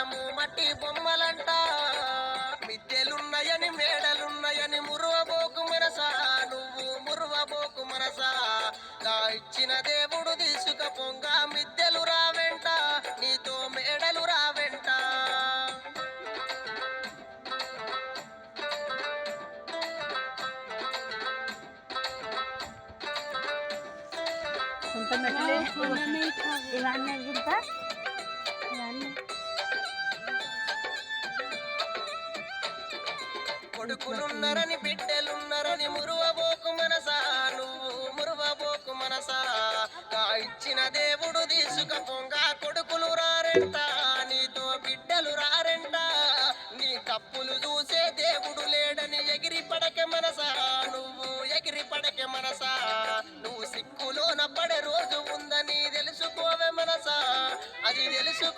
మనము మట్టి బొమ్మలంట మిద్దెలున్నాయని మేడలున్నాయని మురువబోకు మనసా నువ్వు మురువబోకు మనసా గా ఇచ్చిన దేవుడు తీసుకపోంగ మిద్దెలు రావెంట నీతో మేడలు రావెంట కొడుకులున్నారని బిడ్డలున్నారని మురువబోకు మనసా నువ్వు మురువబోకు మనసా గా ఇచ్చిన దేవుడు తీసుకపోంగా కొడుకులు రారెంట